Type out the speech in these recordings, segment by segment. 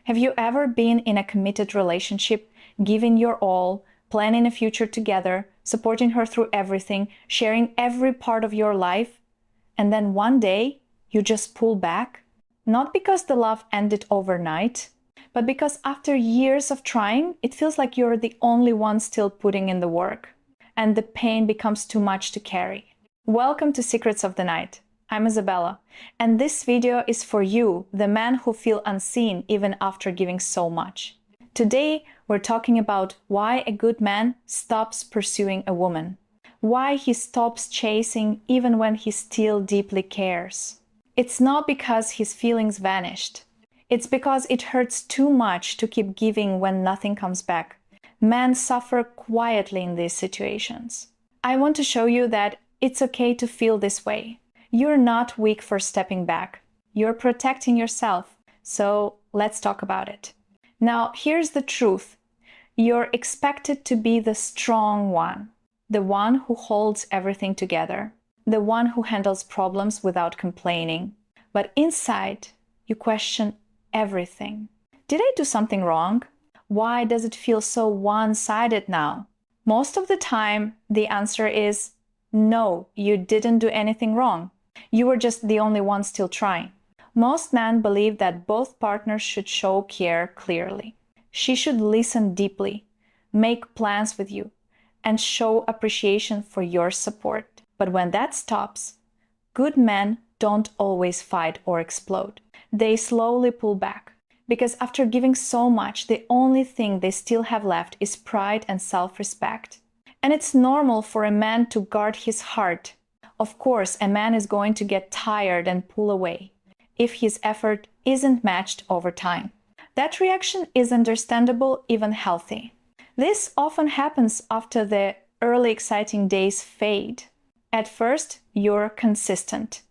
Have you ever been in a committed relationship, giving your all, planning a future together, supporting her through everything, sharing every part of your life, and then one day you just pull back? Not because the love ended overnight, but because after years of trying, it feels like you're the only one still putting in the work, and the pain becomes too much to carry. Welcome to Secrets of the Night. I'm Isabella, and this video is for you, the man who feel unseen even after giving so much. Today, we're talking about why a good man stops pursuing a woman, why he stops chasing even when he still deeply cares. It's not because his feelings vanished. It's because it hurts too much to keep giving when nothing comes back. Men suffer quietly in these situations. I want to show you that it's okay to feel this way. You're not weak for stepping back. You're protecting yourself. So let's talk about it. Now, here's the truth. You're expected to be the strong one, the one who holds everything together, the one who handles problems without complaining. But inside, you question everything. Did I do something wrong? Why does it feel so one-sided now? Most of the time, the answer is no, you didn't do anything wrong. You were just the only one still trying. Most men believe that both partners should show care clearly. She should listen deeply, make plans with you, and show appreciation for your support. But when that stops, good men don't always fight or explode. They slowly pull back. Because after giving so much, the only thing they still have left is pride and self-respect. And it's normal for a man to guard his heart. Of course, a man is going to get tired and pull away if his effort isn't matched over time. That reaction is understandable, even healthy. This often happens after the early exciting days fade. At first, you're consistent.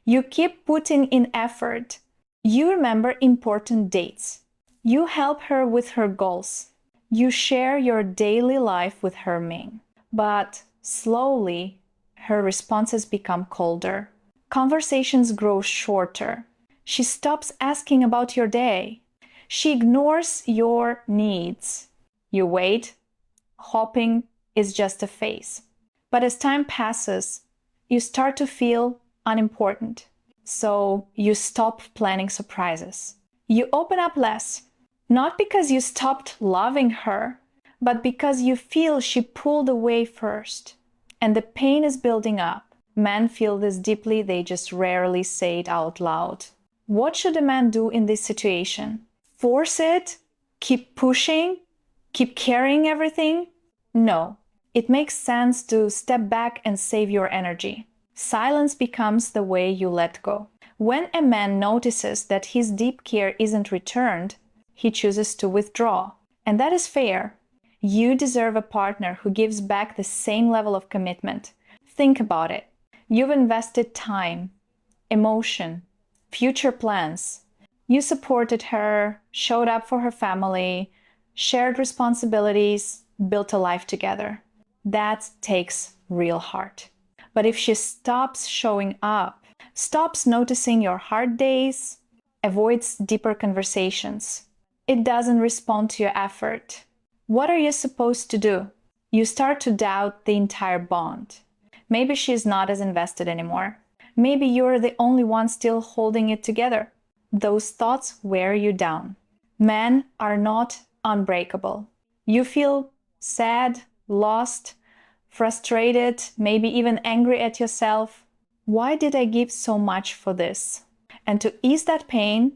You keep putting in effort. You remember important dates. You help her with her goals. You share your daily life with her Ming. But slowly, her responses become colder. Conversations grow shorter. She stops asking about your day. She ignores your needs. You wait, hoping is just a phase. But as time passes, you start to feel unimportant. So you stop planning surprises. You open up less, not because you stopped loving her, but because you feel she pulled away first. And the pain is building up. Men feel this deeply, they just rarely say it out loud. What should a man do in this situation? Force it? Keep pushing? Keep carrying everything? No. It makes sense to step back and save your energy. Silence becomes the way you let go. When a man notices that his deep care isn't returned, he chooses to withdraw. And that is fair. You deserve a partner who gives back the same level of commitment. Think about it. You've invested time, emotion, future plans. You supported her, showed up for her family, shared responsibilities, built a life together. That takes real heart. But if she stops showing up, stops noticing your hard days, avoids deeper conversations, it doesn't respond to your effort, what are you supposed to do? You start to doubt the entire bond. Maybe she's not as invested anymore. Maybe you're the only one still holding it together. Those thoughts wear you down. Men are not unbreakable. You feel sad, lost, frustrated, maybe even angry at yourself. Why did I give so much for this? And to ease that pain,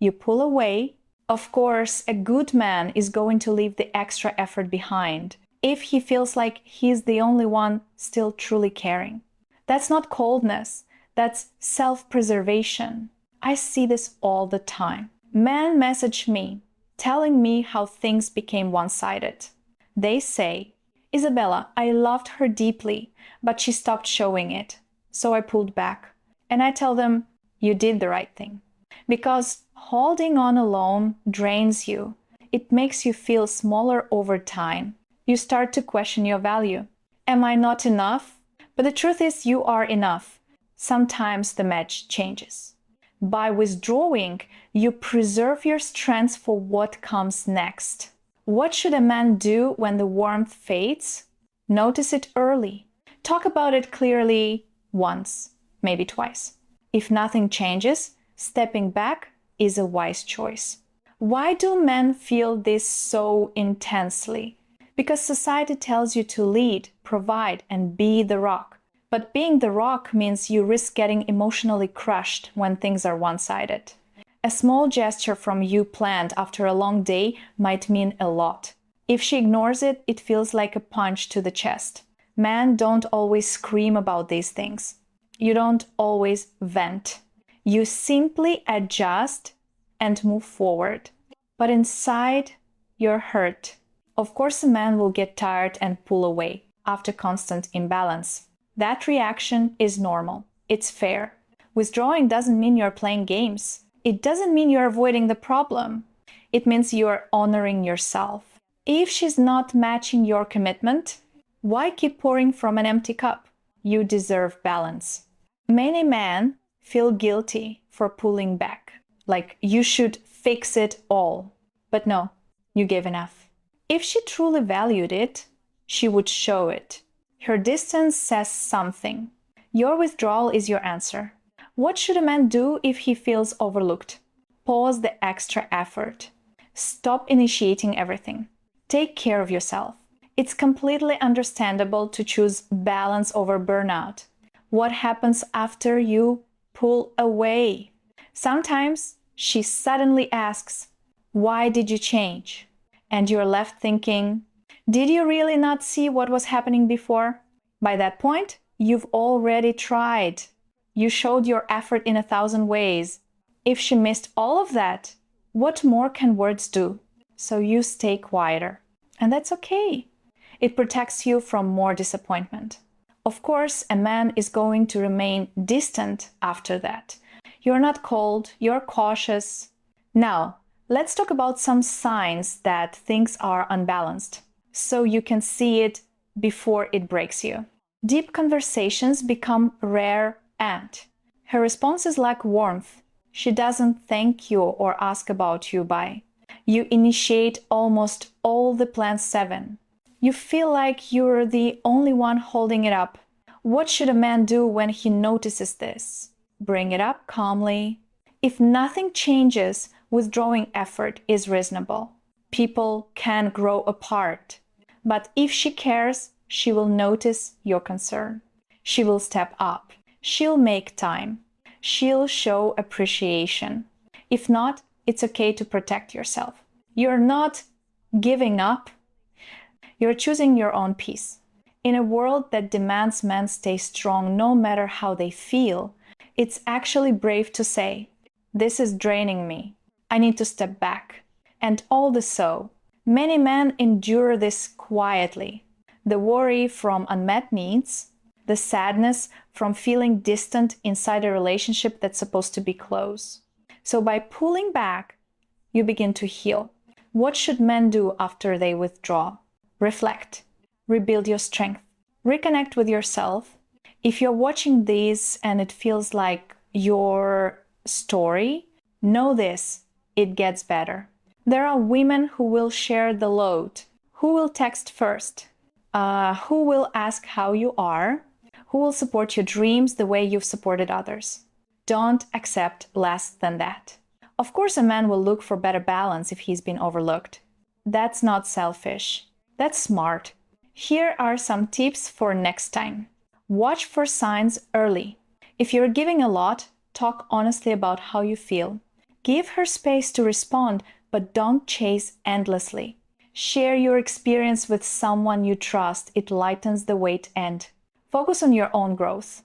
you pull away. Of course, a good man is going to leave the extra effort behind if he feels like he's the only one still truly caring. That's not coldness, that's self-preservation. I see this all the time. Men message me, telling me how things became one-sided. They say, Isabella, I loved her deeply, but she stopped showing it, so I pulled back. And I tell them, you did the right thing. Because holding on alone drains you. It makes you feel smaller over time. You start to question your value. Am I not enough? But the truth is you are enough. Sometimes the match changes. By withdrawing, you preserve your strength for what comes next. What should a man do when the warmth fades? Notice it early. Talk about it clearly once, maybe twice. If nothing changes, stepping back is a wise choice. Why do men feel this so intensely? Because society tells you to lead, provide, and be the rock. But being the rock means you risk getting emotionally crushed when things are one-sided. A small gesture from you planned after a long day might mean a lot. If she ignores it, it feels like a punch to the chest. Men don't always scream about these things. You don't always vent. You simply adjust and move forward. But inside, you're hurt. Of course, a man will get tired and pull away after constant imbalance. That reaction is normal. It's fair. Withdrawing doesn't mean you're playing games. It doesn't mean you're avoiding the problem. It means you're honoring yourself. If she's not matching your commitment, why keep pouring from an empty cup? You deserve balance. Many men feel guilty for pulling back, like you should fix it all. But no, you gave enough. If she truly valued it, she would show it. Her distance says something. Your withdrawal is your answer. What should a man do if he feels overlooked? Pause the extra effort. Stop initiating everything. Take care of yourself. It's completely understandable to choose balance over burnout. What happens after you pull away? Sometimes she suddenly asks, "Why did you change?" And you're left thinking, did you really not see what was happening before? By that point, you've already tried. You showed your effort in 1,000 ways. If she missed all of that, what more can words do? So you stay quieter. And that's okay. It protects you from more disappointment. Of course, a man is going to remain distant after that. You're not cold, you're cautious. Now, let's talk about some signs that things are unbalanced, so you can see it before it breaks you. Deep conversations become rare and her responses lack warmth. She doesn't thank you or ask about you by. You initiate almost all the planned 7. You feel like you're the only one holding it up. What should a man do when he notices this? Bring it up calmly. If nothing changes, withdrawing effort is reasonable. People can grow apart. But if she cares, she will notice your concern. She will step up. She'll make time. She'll show appreciation. If not, it's okay to protect yourself. You're not giving up. You're choosing your own peace. In a world that demands men stay strong no matter how they feel, it's actually brave to say, "This is draining me. I need to step back." And all the so, many men endure this quietly. The worry from unmet needs, the sadness from feeling distant inside a relationship that's supposed to be close. So by pulling back, you begin to heal. What should men do after they withdraw? Reflect. Rebuild your strength. Reconnect with yourself. If you're watching this and it feels like your story, know this, it gets better. There are women who will share the load, who will text first, who will ask how you are, who will support your dreams the way you've supported others. Don't accept less than that. Of course, a man will look for better balance if he's been overlooked. That's not selfish. That's smart. Here are some tips for next time. Watch for signs early. If you're giving a lot, talk honestly about how you feel. Give her space to respond, but don't chase endlessly. Share your experience with someone you trust. It lightens the weight and focus on your own growth.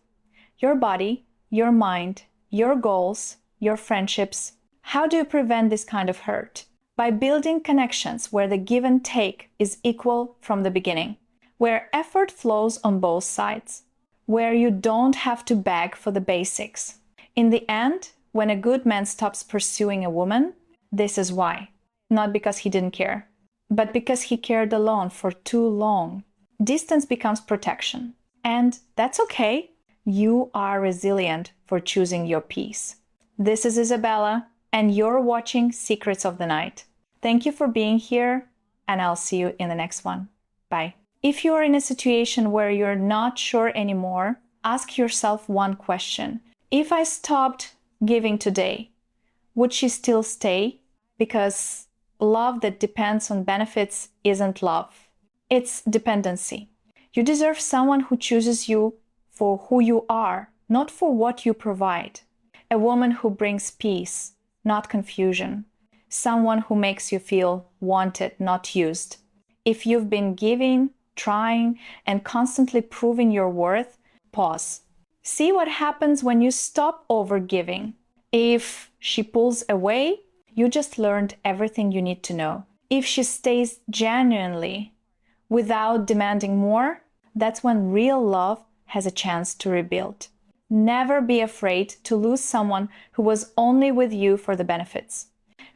Your body, your mind, your goals, your friendships. How do you prevent this kind of hurt? By building connections where the give and take is equal from the beginning, where effort flows on both sides, where you don't have to beg for the basics. In the end, when a good man stops pursuing a woman, this is why. Not because he didn't care, but because he cared alone for too long. Distance becomes protection. And that's okay. You are resilient for choosing your peace. This is Isabella, and you're watching Secrets of the Night. Thank you for being here, and I'll see you in the next one. Bye. If you're in a situation where you're not sure anymore, ask yourself one question. If I stopped giving today, would she still stay? Because love that depends on benefits isn't love. It's dependency. You deserve someone who chooses you for who you are, not for what you provide. A woman who brings peace, not confusion. Someone who makes you feel wanted, not used. If you've been giving, trying, and constantly proving your worth, pause. See what happens when you stop overgiving. If she pulls away, you just learned everything you need to know. If she stays genuinely, without demanding more, that's when real love has a chance to rebuild. Never be afraid to lose someone who was only with you for the benefits.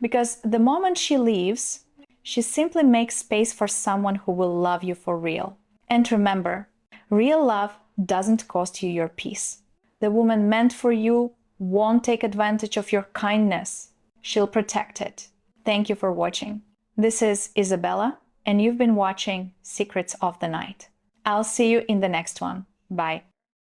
Because the moment she leaves, she simply makes space for someone who will love you for real. And remember, real love doesn't cost you your peace. The woman meant for you won't take advantage of your kindness. She'll protect it. Thank you for watching. This is Isabella, and you've been watching Secrets of the Night. I'll see you in the next one. Bye.